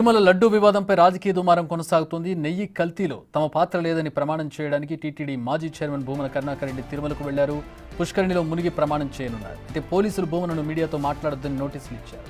తిరుమల లడ్డూ వివాదంపై రాజకీయ దుమారం కొనసాగుతోంది. నెయ్యి కల్తీలో తమ పాత్ర లేదని ప్రమాణం చేయడానికి టీటీడీ మాజీ చైర్మన్ భూమన కరుణాకర్ రెడ్డి తిరుమలకు వెళ్లారు. పుష్కరిణిలో మునిగి ప్రమాణం చేయనున్నారు. అయితే పోలీసులు భూమనను మీడియాతో మాట్లాడొద్దని నోటీసులు ఇచ్చారు.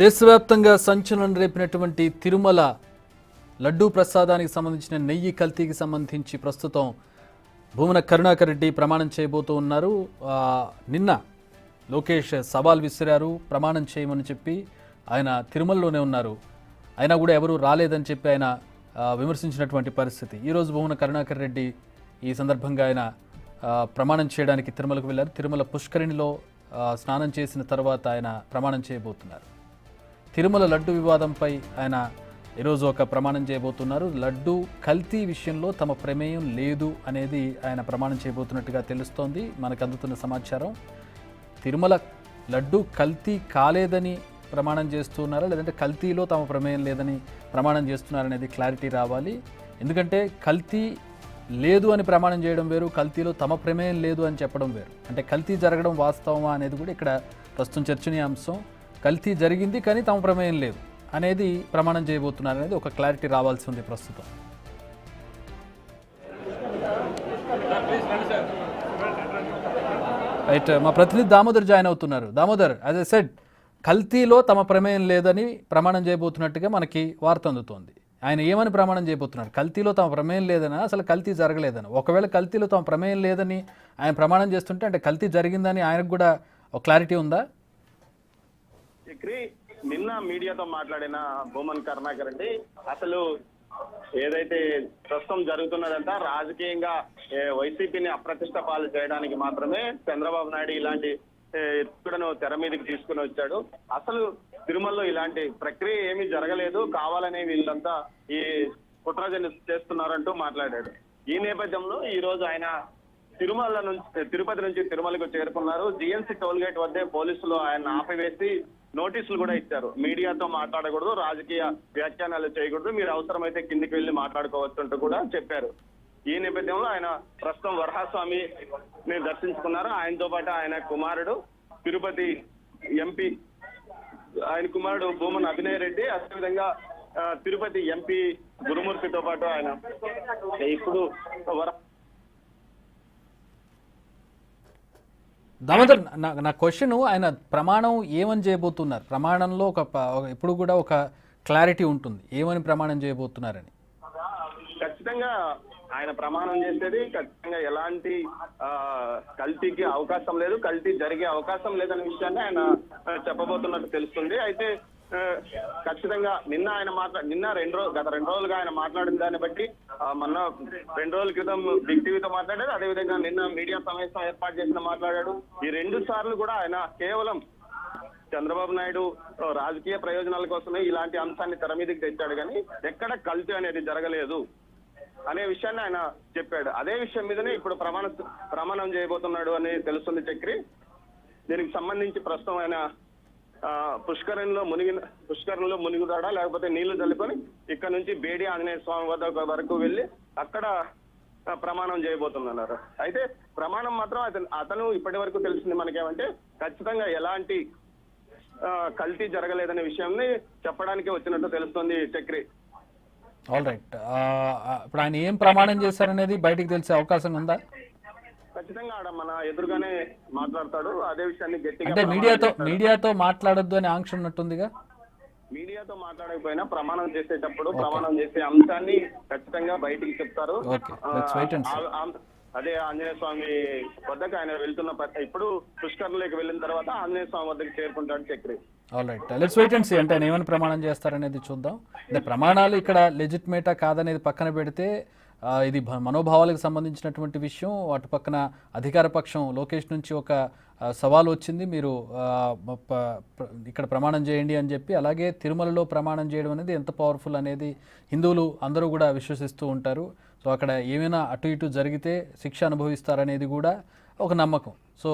దేశవ్యాప్తంగా సంచలనం రేపినటువంటి తిరుమల లడ్డూ ప్రసాదానికి సంబంధించిన నెయ్యి కల్తీకి సంబంధించి ప్రస్తుతం భూమన కరుణాకర్ రెడ్డి ప్రమాణం చేయబోతూ ఉన్నారు. నిన్న లోకేష్ సవాల్ విసిరారు, ప్రమాణం చేయమని చెప్పి. ఆయన తిరుమలలోనే ఉన్నారు, అయినా కూడా ఎవరూ రాలేదని చెప్పి ఆయన విమర్శించినటువంటి పరిస్థితి. ఈరోజు భూమన కరుణాకర్ రెడ్డి ఈ సందర్భంగా ఆయన ప్రమాణం చేయడానికి తిరుమలకు వెళ్ళారు. తిరుమల పుష్కరిణిలో స్నానం చేసిన తర్వాత ఆయన ప్రమాణం చేయబోతున్నారు. తిరుమల లడ్డు వివాదంపై ఆయన ఈరోజు ఒక ప్రమాణం చేయబోతున్నారు. లడ్డు కల్తీ విషయంలో తమ ప్రమేయం లేదు అనేది ఆయన ప్రమాణం చేయబోతున్నట్టుగా తెలుస్తోంది. మనకు అందుతున్న సమాచారం. తిరుమల లడ్డు కల్తీ కాలేదని ప్రమాణం చేస్తున్నారా, లేదంటే కల్తీలో తమ ప్రమేయం లేదని ప్రమాణం చేస్తున్నారనేది క్లారిటీ రావాలి. ఎందుకంటే కల్తీ లేదు అని ప్రమాణం చేయడం వేరు, కల్తీలో తమ ప్రమేయం లేదు అని చెప్పడం వేరు. అంటే కల్తీ జరగడం వాస్తవమా అనేది కూడా ఇక్కడ ప్రస్తుతం చర్చనీయాంశం. కల్తీ జరిగింది కానీ తమ ప్రమేయం లేదు అనేది ప్రమాణం చేయబోతున్నారు అనేది ఒక క్లారిటీ రావాల్సి ఉంది ప్రస్తుతం. రైట్, మా ప్రతినిధి దామోదర్ జాయిన్ అవుతున్నారు. దామోదర్, యాజ్ ఐ సెడ్, కల్తీలో తమ ప్రమేయం లేదని ప్రమాణం చేయబోతున్నట్టుగా మనకి వార్త అందుతోంది. ఆయన ఏమని ప్రమాణం చేయబోతున్నారు? కల్తీలో తమ ప్రమేయం లేదనా, అసలు కల్తీ జరగలేదని? ఒకవేళ కల్తీలో తమ ప్రమేయం లేదని ఆయన ప్రమాణం చేస్తుంటే అంటే కల్తీ జరిగిందని ఆయనకు కూడా ఒక క్లారిటీ ఉందా? నిన్న మీడియాతో మాట్లాడిన భూమన్ కరుణాకర్ రెడ్డి అసలు ఏదైతే ప్రస్తుతం జరుగుతున్నదంతా రాజకీయంగా వైసీపీని అప్రతిష్ట పాలు చేయడానికి మాత్రమే చంద్రబాబు నాయుడు ఇలాంటి ఎత్తుడను తెర మీదకి తీసుకుని వచ్చాడు. అసలు తిరుమలలో ఇలాంటి ప్రక్రియ ఏమీ జరగలేదు, కావాలనే వీళ్ళంతా ఈ కుట్రజని చేస్తున్నారంటూ మాట్లాడాడు. ఈ నేపథ్యంలో ఈ రోజు ఆయన తిరుపతి నుంచి తిరుమలకు చేరుకున్నారు. జిఎన్సీ టోల్ గేట్ వద్దే పోలీసులు ఆయన ఆపివేసి నోటీసులు కూడా ఇచ్చారు. మీడియాతో మాట్లాడకూడదు, రాజకీయ వ్యాఖ్యానాలు చేయకూడదు, మీరు అవసరమైతే కిందికి వెళ్లి మాట్లాడుకోవచ్చు అంటూ కూడా చెప్పారు. ఈ నేపథ్యంలో ఆయన ప్రస్తుతం వరహాస్వామిని దర్శించుకున్నారు. ఆయనతో పాటు ఆయన కుమారుడు తిరుపతి ఎంపీ, ఆయన కుమారుడు భూమన్ అభినయ్ రెడ్డి, అదేవిధంగా తిరుపతి ఎంపీ గురుమూర్తితో పాటు ఆయన ఇప్పుడు దామోదర్, నా క్వశ్చన్, ఆయన ప్రమాణం ఏమని చేయబోతున్నారు? ప్రమాణంలో ఇప్పుడు కూడా ఒక క్లారిటీ ఉంటుంది, ఏమని ప్రమాణం చేయబోతున్నారని. ఖచ్చితంగా ఆయన ప్రమాణం చేసేది ఖచ్చితంగా ఎలాంటి కల్తీకి అవకాశం లేదు, కల్తీ జరిగే అవకాశం లేదనే విషయాన్ని ఆయన చెప్పబోతున్నట్టు తెలుస్తుంది. అయితే ఖచ్చితంగా గత 2 రోజులుగా ఆయన మాట్లాడిన దాన్ని బట్టి మొన్న 2 రోజుల క్రితం బిగ్ టీవీతో మాట్లాడాడు, అదేవిధంగా నిన్న మీడియా సమావేశం ఏర్పాటు చేసిన మాట్లాడాడు. ఈ 2 సార్లు కూడా ఆయన కేవలం చంద్రబాబు నాయుడు రాజకీయ ప్రయోజనాల కోసమే ఇలాంటి అంశాన్ని తెర మీదకి తెచ్చాడు, కానీ ఎక్కడ కల్తీ అనేది జరగలేదు అనే విషయాన్ని ఆయన చెప్పాడు. అదే విషయం మీదనే ఇప్పుడు ప్రమాణం చేయబోతున్నాడు అని తెలుస్తుంది చక్రి. దీనికి సంబంధించి ప్రస్తుతం ఆయన పుష్కరంలో మునిగుతాడా, లేకపోతే నీళ్లు చల్లుకొని ఇక్కడ నుంచి బేడి ఆంజనేయ స్వామి వరకు వెళ్ళి అక్కడ ప్రమాణం చేయబోతున్నారు. అయితే ప్రమాణం మాత్రం అతను ఇప్పటి వరకు తెలిసింది మనకేమంటే ఖచ్చితంగా ఎలాంటి కల్తీ జరగలేదనే విషయాన్ని చెప్పడానికి వచ్చినట్టు తెలుస్తుంది చక్రి. ఆల్ రైట్, ఇప్పుడు ఆయన ఏం ప్రమాణం చేశారనేది బయటికి తెలిసే అవకాశం ఉందా? ఖచ్చితంగా ఆడ మన ఎదురుగానే మాట్లాడతాడు. అదే విషయాన్ని గట్టిగా అంటే మీడియాతో మాట్లాడొద్దు అని ఆంక్ష ఉన్నట్టుందిగా. మీడియాతో మాట్లాడకపోయినా ప్రమాణం చేసేటప్పుడు ప్రమాణం చేసే అంశాన్ని ఖచ్చితంగా బయటికి చెప్తారు. అదే ఆంజనేయ స్వామి వద్దకు ఆయన వెళ్తున్న ఇప్పుడు పుష్కరంలోకి వెళ్ళిన తర్వాత ఆంజనేయ స్వామి వద్దకు చేరుకుంటాడు Chakri. All right, let's wait and see. అంటే ఆయన ఏమైనా ప్రమాణం చేస్తారనేది చూద్దాం. అంటే ప్రమాణాలు ఇక్కడ లెజిట్మేటా కాదనేది పక్కన పెడితే ఇది మనోభావాలకు సంబంధించినటువంటి విషయం. అటు పక్కన అధికార పక్షం లోకేష్ నుంచి ఒక సవాల్ వచ్చింది, మీరు ఇక్కడ ప్రమాణం చేయండి అని చెప్పి. అలాగే తిరుమలలో ప్రమాణం చేయడం అనేది ఎంత పవర్ఫుల్ అనేది హిందువులు అందరూ కూడా విశ్వసిస్తూ ఉంటారు. సో అక్కడ ఏమైనా అటు ఇటు జరిగితే శిక్ష అనుభవిస్తారనేది కూడా ఒక నమ్మకం. సో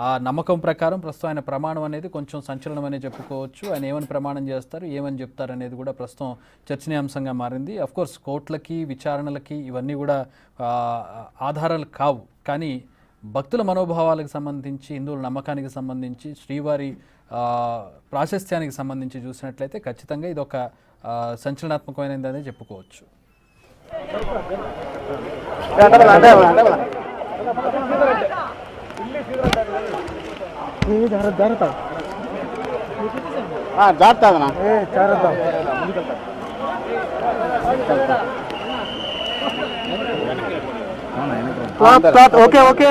ఆ నమ్మకం ప్రకారం ప్రస్తుతం ఆయన ప్రమాణం అనేది కొంచెం సంచలనం అనే చెప్పుకోవచ్చు. ఆయన ఏమని ప్రమాణం చేస్తారు, ఏమని చెప్తారు అనేది కూడా ప్రస్తుతం చర్చనీయాంశంగా మారింది. అఫ్కోర్స్ కోర్టులకి విచారణలకి ఇవన్నీ కూడా ఆధారాలు కావు, కానీ భక్తుల మనోభావాలకు సంబంధించి, హిందువుల నమ్మకానికి సంబంధించి, శ్రీవారి ప్రాశస్త్యానికి సంబంధించి చూసినట్లయితే ఖచ్చితంగా ఇది ఒక సంచలనాత్మకమైనదని చెప్పుకోవచ్చు. Okay okay.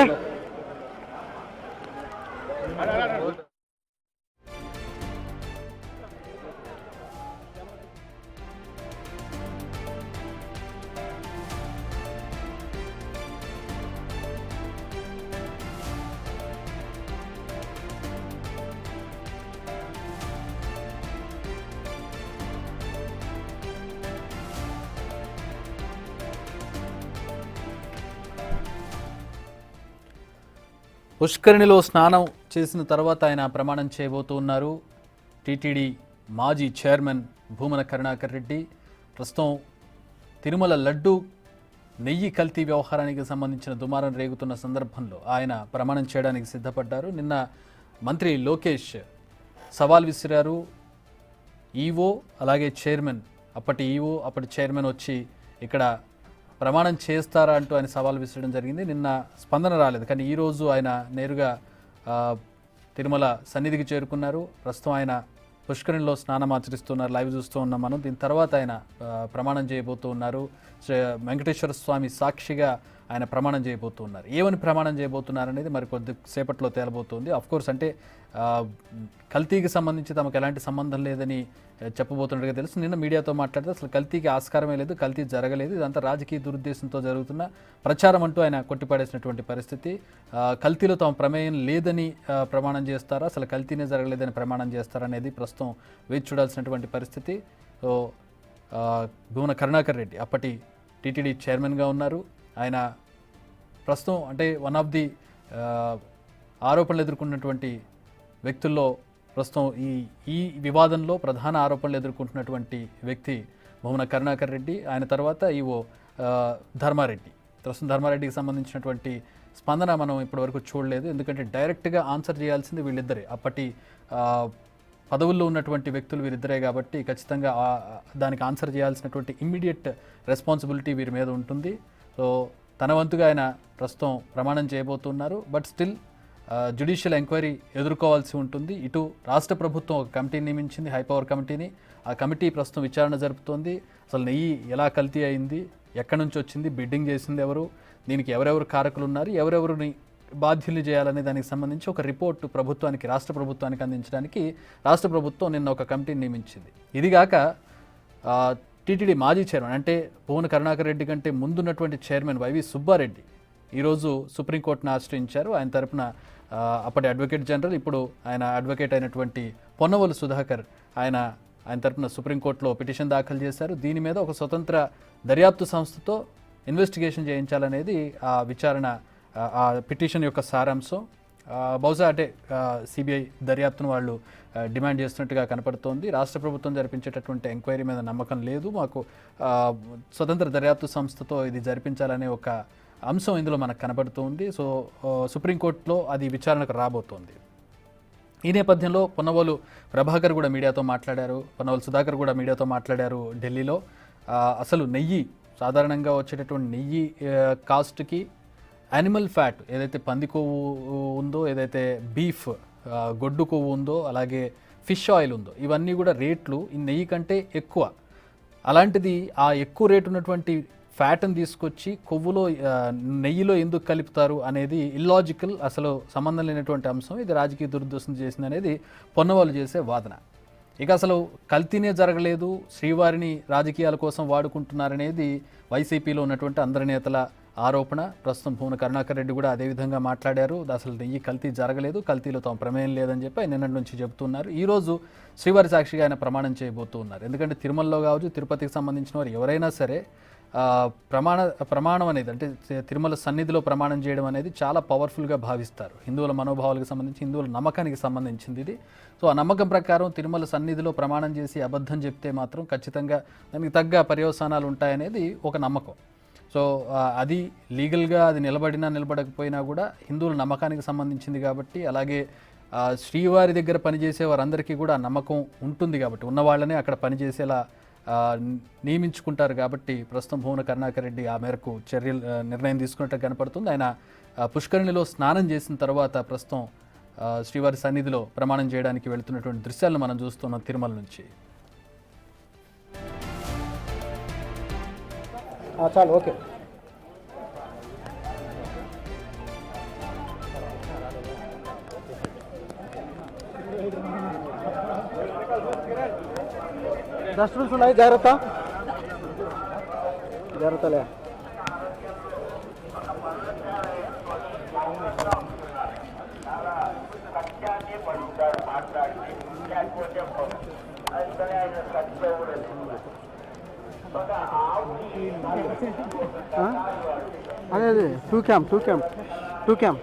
పుష్కరిణిలో స్నానం చేసిన తర్వాత ఆయన ప్రమాణం చేయబోతూ ఉన్నారు. టీటీడీ మాజీ చైర్మన్ భూమన కరుణాకర్ రెడ్డి ప్రస్తుతం తిరుమల లడ్డు నెయ్యి కల్తీ వ్యవహారానికి సంబంధించిన దుమారం రేగుతున్న సందర్భంలో ఆయన ప్రమాణం చేయడానికి సిద్ధపడ్డారు. నిన్న మంత్రి లోకేష్ సవాల్ విసిరారు. ఈవో అలాగే చైర్మన్, అప్పటి ఈవో అప్పటి చైర్మన్ వచ్చి ఇక్కడ ప్రమాణం చేస్తారా అంటూ ఆయన సవాల్ విసరడం జరిగింది. నిన్న స్పందన రాలేదు, కానీ ఈరోజు ఆయన నేరుగా తిరుమల సన్నిధికి చేరుకున్నారు. ప్రస్తుతం ఆయన పుష్కరిణిలో స్నానం ఆచరిస్తున్నారు, లైవ్ చూస్తూ ఉన్నాం మనం. దీని తర్వాత ఆయన ప్రమాణం చేయబోతూ ఉన్నారు. వెంకటేశ్వర స్వామి సాక్షిగా ఆయన ప్రమాణం చేయబోతూ ఉన్నారు. ఏమని ప్రమాణం చేయబోతున్నారు అనేది మరి కొద్ది సేపట్లో తేలబోతుంది. కోర్స్ అంటే కల్తీకి సంబంధించి తమకు ఎలాంటి సంబంధం లేదని చెప్పబోతున్నట్టుగా తెలుసు. నిన్న మీడియాతో మాట్లాడితే అసలు కల్తీకి ఆస్కారమే లేదు, కల్తీ జరగలేదు, ఇదంతా రాజకీయ దురుద్దేశంతో జరుగుతున్న ప్రచారం అంటూ ఆయన కొట్టిపడేసినటువంటి పరిస్థితి. కల్తీలో తమ ప్రమేయం లేదని ప్రమాణం చేస్తారా, అసలు కల్తీనే జరగలేదని ప్రమాణం చేస్తారా అనేది ప్రస్తుతం వేచి చూడాల్సినటువంటి పరిస్థితి. సో భూమన కరుణాకర్ రెడ్డి అప్పటి టీటీడీ చైర్మన్గా ఉన్నారు. ఆయన ప్రస్తుతం అంటే వన్ ఆఫ్ ది ఆరోపణలు ఎదుర్కొన్నటువంటి వ్యక్తుల్లో ప్రస్తుతం ఈ వివాదంలో ప్రధాన ఆరోపణలు ఎదుర్కొంటున్నటువంటి వ్యక్తి భూమన కరుణాకర్ రెడ్డి. ఆయన తర్వాత ఈవో ధర్మారెడ్డి. ప్రస్తుతం ధర్మారెడ్డికి సంబంధించినటువంటి స్పందన మనం ఇప్పటివరకు చూడలేదు, ఎందుకంటే డైరెక్ట్గా ఆన్సర్ చేయాల్సింది వీళ్ళిద్దరే. అప్పటి పదవుల్లో ఉన్నటువంటి వ్యక్తులు వీరిద్దరే కాబట్టి ఖచ్చితంగా దానికి ఆన్సర్ చేయాల్సినటువంటి ఇమ్మీడియట్ రెస్పాన్సిబిలిటీ వీరి మీద ఉంటుంది. సో తన వంతుగా ఆయన ప్రస్తుతం ప్రమాణం చేయబోతున్నారు. బట్ స్టిల్ జ్యుడిషియల్ ఎంక్వైరీ ఎదుర్కోవాల్సి ఉంటుంది. ఇటు రాష్ట్ర ప్రభుత్వం ఒక కమిటీని నియమించింది, హైపవర్ కమిటీని. ఆ కమిటీ ప్రస్తుతం విచారణ జరుపుతోంది. అసలు నెయ్యి ఎలా కల్తీ అయింది, ఎక్కడి నుంచి వచ్చింది, బిడ్డింగ్ చేసింది ఎవరు, దీనికి ఎవరెవరు కారకులు ఉన్నారు, ఎవరెవరిని బాధ్యులు చేయాలనే దానికి సంబంధించి ఒక రిపోర్టు ప్రభుత్వానికి, రాష్ట్ర ప్రభుత్వానికి అందించడానికి రాష్ట్ర ప్రభుత్వం నిన్న ఒక కమిటీని నియమించింది. ఇదిగాక టీటీడీ మాజీ చైర్మన్ అంటే భూమన కరుణాకర్ రెడ్డి కంటే ముందున్నటువంటి చైర్మన్ వైవి సుబ్బారెడ్డి ఈరోజు సుప్రీంకోర్టును ఆశ్రయించారు. ఆయన తరపున అప్పటి అడ్వకేట్ జనరల్, ఇప్పుడు ఆయన అడ్వకేట్ అయినటువంటి పొన్నవోలు సుధాకర్ ఆయన తరపున సుప్రీంకోర్టులో పిటిషన్ దాఖలు చేశారు. దీని మీద ఒక స్వతంత్ర దర్యాప్తు సంస్థతో ఇన్వెస్టిగేషన్ చేయించాలనేది ఆ విచారణ, ఆ పిటిషన్ యొక్క సారాంశం. బహుశా అంటే సిబిఐ దర్యాప్తును వాళ్ళు డిమాండ్ చేస్తున్నట్టుగా కనపడుతోంది. రాష్ట్ర ప్రభుత్వం జరిపించేటటువంటి ఎంక్వైరీ మీద నమ్మకం లేదు, మాకు స్వతంత్ర దర్యాప్తు సంస్థతో ఇది జరిపించాలనే ఒక అంశం ఇందులో మనకు కనబడుతుంది. సో సుప్రీంకోర్టులో అది విచారణకు రాబోతోంది. ఈ నేపథ్యంలో పొన్నవోలు ప్రభాకర్ కూడా మీడియాతో మాట్లాడారు, పొన్నవోలు సుధాకర్ కూడా మీడియాతో మాట్లాడారు ఢిల్లీలో. అసలు నెయ్యి, సాధారణంగా వచ్చేటటువంటి నెయ్యి కాస్ట్కి యానిమల్ ఫ్యాట్ ఏదైతే పంది కొవ్వు ఉందో, ఏదైతే బీఫ్ గొడ్డు కొవ్వు ఉందో, అలాగే ఫిష్ ఆయిల్ ఉందో, ఇవన్నీ కూడా రేట్లు ఈ నెయ్యి కంటే ఎక్కువ. అలాంటిది ఆ ఎక్కువ రేటు ఉన్నటువంటి ఫ్యాట్ని తీసుకొచ్చి కొవ్వులో నెయ్యిలో ఎందుకు కలుపుతారు అనేది ఇల్లాజికల్, అసలు సంబంధం లేనటువంటి అంశం. ఇది రాజకీయ దురుద్దేశం చేసింది అనేది పొన్నవాళ్ళు చేసే వాదన. ఇక అసలు కల్తీనే జరగలేదు, శ్రీవారిని రాజకీయాల కోసం వాడుకుంటున్నారనేది వైసీపీలో ఉన్నటువంటి అందరి నేతల ఆరోపణ. ప్రస్తుతం భూమన కరుణాకర్ రెడ్డి కూడా అదేవిధంగా మాట్లాడారు. అసలు నెయ్యి కల్తీ జరగలేదు, కల్తీలో తమ ప్రమేయం లేదని చెప్పి ఆయన నిన్నటి నుంచి చెబుతున్నారు. ఈరోజు శ్రీవారి సాక్షిగా ఆయన ప్రమాణం చేయబోతూ ఉన్నారు. ఎందుకంటే తిరుమలలో కావచ్చు, తిరుపతికి సంబంధించిన వారు ఎవరైనా సరే ప్రమాణం అనేది, అంటే తిరుమల సన్నిధిలో ప్రమాణం చేయడం అనేది చాలా పవర్ఫుల్గా భావిస్తారు. హిందువుల మనోభావాలకు సంబంధించి, హిందువుల నమ్మకానికి సంబంధించింది ఇది. సో ఆ నమ్మకం ప్రకారం తిరుమల సన్నిధిలో ప్రమాణం చేసి అబద్ధం చెప్తే మాత్రం ఖచ్చితంగా దానికి తగ్గ పర్యవసానాలు ఉంటాయనేది ఒక నమ్మకం. సో అది లీగల్గా అది నిలబడినా నిలబడకపోయినా కూడా హిందువుల నమ్మకానికి సంబంధించింది కాబట్టి, అలాగే శ్రీవారి దగ్గర పనిచేసే వారందరికీ కూడా నమ్మకం ఉంటుంది కాబట్టి, ఉన్న వాళ్ళనే అక్కడ పనిచేసేలా నియమించుకుంటారు కాబట్టి ప్రస్తుతం భూమన కరుణాకర్ రెడ్డి ఆ మేరకు నిర్ణయం తీసుకున్నట్టు కనపడుతుంది. ఆయన పుష్కరిణిలో స్నానం చేసిన తర్వాత ప్రస్తుతం శ్రీవారి సన్నిధిలో ప్రమాణం చేయడానికి వెళుతున్నటువంటి దృశ్యాలను మనం చూస్తున్నాం తిరుమల నుంచి. చాలు ఓకే. డస్ట్బిన్స్ ఉన్నాయి, జాగ్రత్త జాగ్రత్తలే. అదే అదే టూ క్యామ్